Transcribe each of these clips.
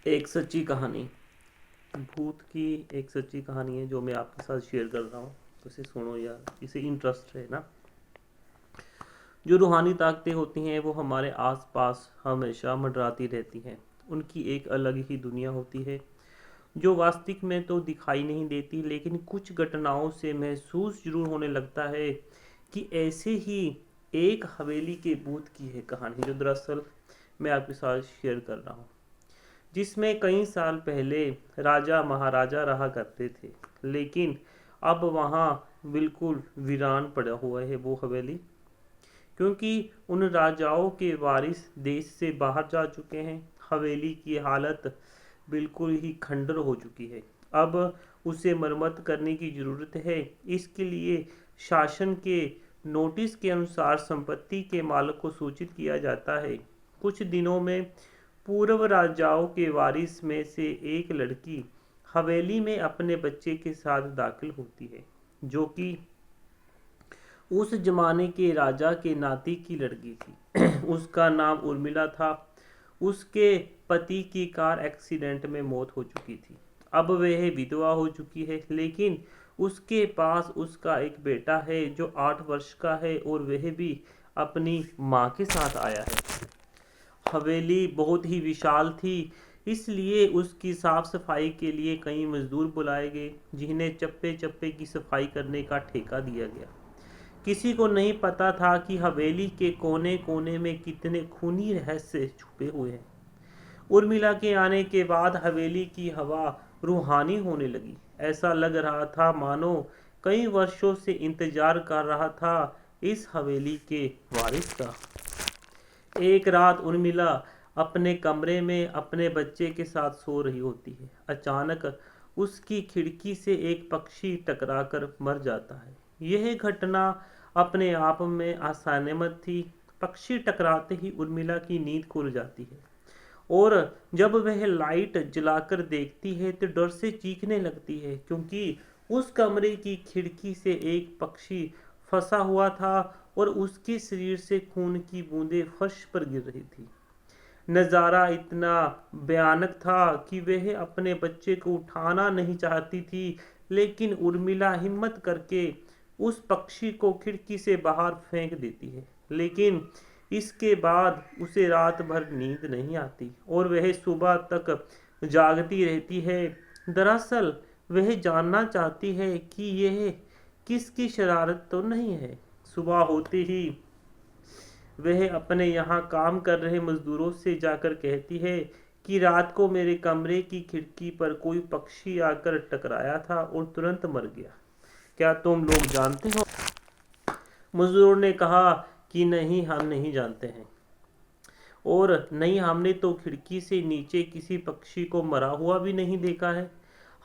एक सच्ची कहानी। भूत की एक सच्ची कहानी है जो मैं आपके साथ शेयर कर रहा हूँ। तो इसे सुनो यार, इसे इंटरेस्ट है ना। जो रूहानी ताकतें होती हैं वो हमारे आसपास हमेशा मंडराती रहती हैं। उनकी एक अलग ही दुनिया होती है जो वास्तविक में तो दिखाई नहीं देती, लेकिन कुछ घटनाओं से महसूस जरूर होने लगता है कि ऐसे ही एक हवेली के भूत की है कहानी, जो दरअसल मैं आपके साथ शेयर कर रहा हूँ। जिसमें कई साल पहले राजा महाराजा रहा करते थे, लेकिन अब वहाँ बिल्कुल वीरान पड़ा हुआ है वो हवेली, क्योंकि उन राजाओं के वारिस देश से बाहर जा चुके हैं। हवेली की हालत बिल्कुल ही खंडर हो चुकी है। अब उसे मरम्मत करने की ज़रूरत है। इसके लिए शासन के नोटिस के अनुसार संपत्ति के मालिक को सूचित किया जाता है। कुछ दिनों में पूर्व राजाओं के वारिस में से एक लड़की हवेली में अपने बच्चे के साथ दाखिल होती है, जो कि उस जमाने के राजा के नाती की लड़की थी। उसका नाम उर्मिला था। उसके पति की कार एक्सीडेंट में मौत हो चुकी थी। अब वह विधवा हो चुकी है, लेकिन उसके पास उसका एक बेटा है जो 8 वर्ष का है, और वह भी अपनी माँ के साथ आया है। हवेली बहुत ही विशाल थी, इसलिए उसकी साफ सफाई के लिए कई मजदूर बुलाए गए, जिन्हें चप्पे चप्पे की सफाई करने का ठेका दिया गया। किसी को नहीं पता था कि हवेली के कोने कोने में कितने खूनी रहस्य छुपे हुए हैं। उर्मिला के आने के बाद हवेली की हवा रूहानी होने लगी। ऐसा लग रहा था मानो कई वर्षों से इंतजार कर रहा था इस हवेली के वारिस का। एक रात उर्मिला अपने कमरे में अपने बच्चे के साथ सो रही होती है। अचानक उसकी खिड़की से एक पक्षी टकराकर मर जाता है। यह घटना अपने आप में असामान्य थी। पक्षी टकराते ही उर्मिला की नींद खुल जाती है, और जब वह लाइट जलाकर देखती है तो डर से चीखने लगती है, क्योंकि उस कमरे की खिड़की से एक पक्षी फंसा हुआ था और उसके शरीर से खून की बूंदें फर्श पर गिर रही थी। नज़ारा इतना भयानक था कि वह अपने बच्चे को उठाना नहीं चाहती थी, लेकिन उर्मिला हिम्मत करके उस पक्षी को खिड़की से बाहर फेंक देती है। लेकिन इसके बाद उसे रात भर नींद नहीं आती, और वह सुबह तक जागती रहती है। दरअसल वह जानना चाहती है कि यह किसकी शरारत तो नहीं है। सुबह होते ही वह अपने यहाँ काम कर रहे मजदूरों से जाकर कहती है कि रात को मेरे कमरे की खिड़की पर कोई पक्षी आकर टकराया था और तुरंत मर गया। क्या तुम लोग जानते हो? मजदूरों ने कहा कि नहीं, हम नहीं जानते हैं, और नहीं, हमने तो खिड़की से नीचे किसी पक्षी को मरा हुआ भी नहीं देखा है।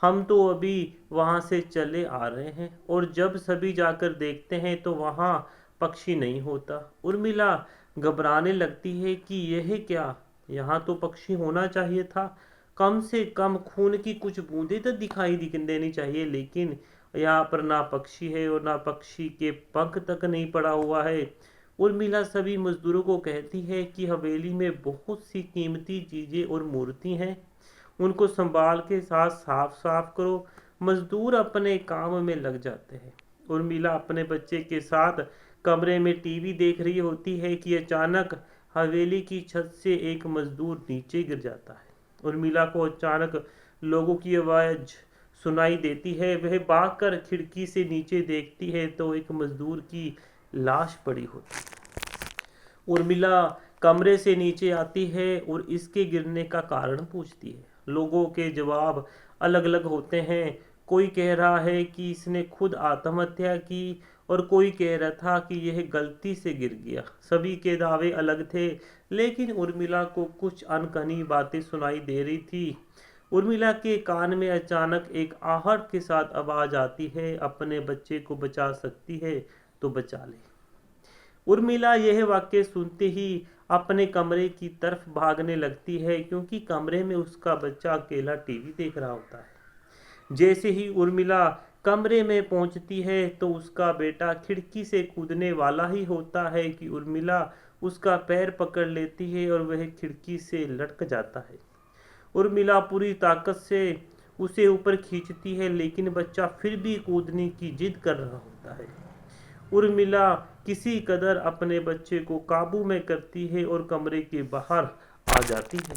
हम तो अभी वहां से चले आ रहे हैं, और जब सभी जाकर देखते हैं तो वहां पक्षी नहीं होता। उर्मिला घबराने लगती है कि यह क्या, यहाँ तो पक्षी होना चाहिए था। कम से कम खून की कुछ बूंदें तो दिखाई देनी चाहिए, लेकिन यहाँ पर ना पक्षी है और ना पक्षी के पंख तक नहीं पड़ा हुआ है। उर्मिला सभी मजदूरों को कहती है कि हवेली में बहुत सी कीमती चीजें और मूर्ति हैं, उनको संभाल के साथ साफ साफ करो। मजदूर अपने काम में लग जाते हैं। उर्मिला अपने बच्चे के साथ कमरे में टीवी देख रही होती है कि अचानक हवेली की छत से एक मजदूर नीचे गिर जाता है। उर्मिला को अचानक लोगों की आवाज सुनाई देती है। वह भागकर खिड़की से नीचे देखती है तो एक मजदूर की लाश पड़ी होती है। उर्मिला कमरे से नीचे आती है और इसके गिरने का कारण पूछती है। लोगों के जवाब अलग अलग होते हैं। कोई कह रहा है कि इसने खुद आत्महत्या की, और कोई कह रहा था कि यह गलती से गिर गया। सभी के दावे अलग थे, लेकिन उर्मिला को कुछ अनकही बातें सुनाई दे रही थी। उर्मिला के कान में अचानक एक आहट के साथ आवाज आती है, अपने बच्चे को बचा सकती है तो बचा ले। उर्मिला यह वाक्य सुनते ही अपने कमरे की तरफ भागने लगती है, क्योंकि कमरे में उसका बच्चा अकेला टीवी देख रहा होता है। जैसे ही उर्मिला कमरे में पहुंचती है तो उसका बेटा खिड़की से कूदने वाला ही होता है कि उर्मिला उसका पैर पकड़ लेती है और वह खिड़की से लटक जाता है। उर्मिला पूरी ताकत से उसे ऊपर खींचती है, लेकिन बच्चा फिर भी कूदने की जिद कर रहा होता है। उर्मिला किसी कदर अपने बच्चे को काबू में करती है और कमरे के बाहर आ जाती है,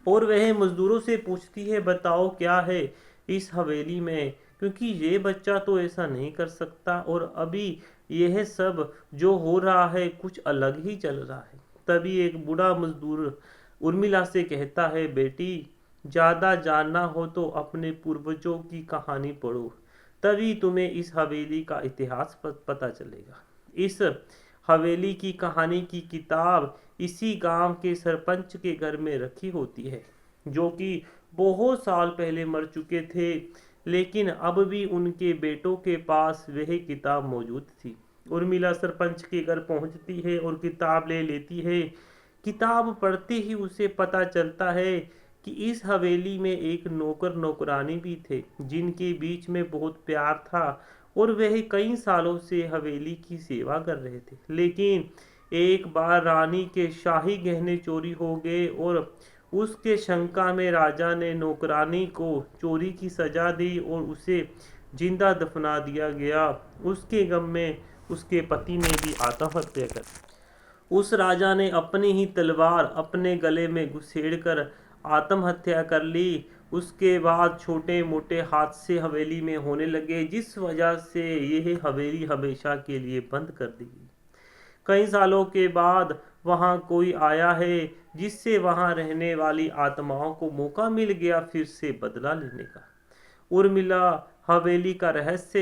और वह मजदूरों से पूछती है, बताओ क्या है इस हवेली में, क्योंकि ये बच्चा तो ऐसा नहीं कर सकता, और अभी यह सब जो हो रहा है कुछ अलग ही चल रहा है। तभी एक बूढ़ा मजदूर उर्मिला से कहता है, बेटी, ज्यादा जानना हो तो अपने पूर्वजों की कहानी पढ़ो, तभी तुम्हें इस हवेली का इतिहास पता चलेगा। इस हवेली की कहानी की किताब इसी गांव के सरपंच के घर में रखी होती है, जो कि बहुत साल पहले मर चुके थे, लेकिन अब भी उनके बेटों के पास वह किताब मौजूद थी। उर्मिला सरपंच के घर पहुंचती है और किताब ले लेती है। किताब पढ़ते ही उसे पता चलता है कि इस हवेली में एक नौकर नौकरानी भी थे, जिनके बीच में बहुत प्यार था, और वह कई सालों से हवेली की सेवा कर रहे थे। लेकिन एक बार रानी के शाही गहने चोरी हो गए, और उसके शंका में राजा ने नौकरानी को चोरी की सजा दी और उसे जिंदा दफना दिया गया। उसके गम में उसके पति ने भी आत्महत्या कर ली। उस राजा ने अपनी ही तलवार अपने गले में घुसेड़कर आत्महत्या कर ली। उसके बाद छोटे मोटे हादसे हवेली में होने लगे, जिस वजह से यह हवेली हमेशा के लिए बंद कर दी गई। कई सालों के बाद वहां कोई आया है, जिससे वहां रहने वाली आत्माओं को मौका मिल गया फिर से बदला लेने का। उर्मिला हवेली का रहस्य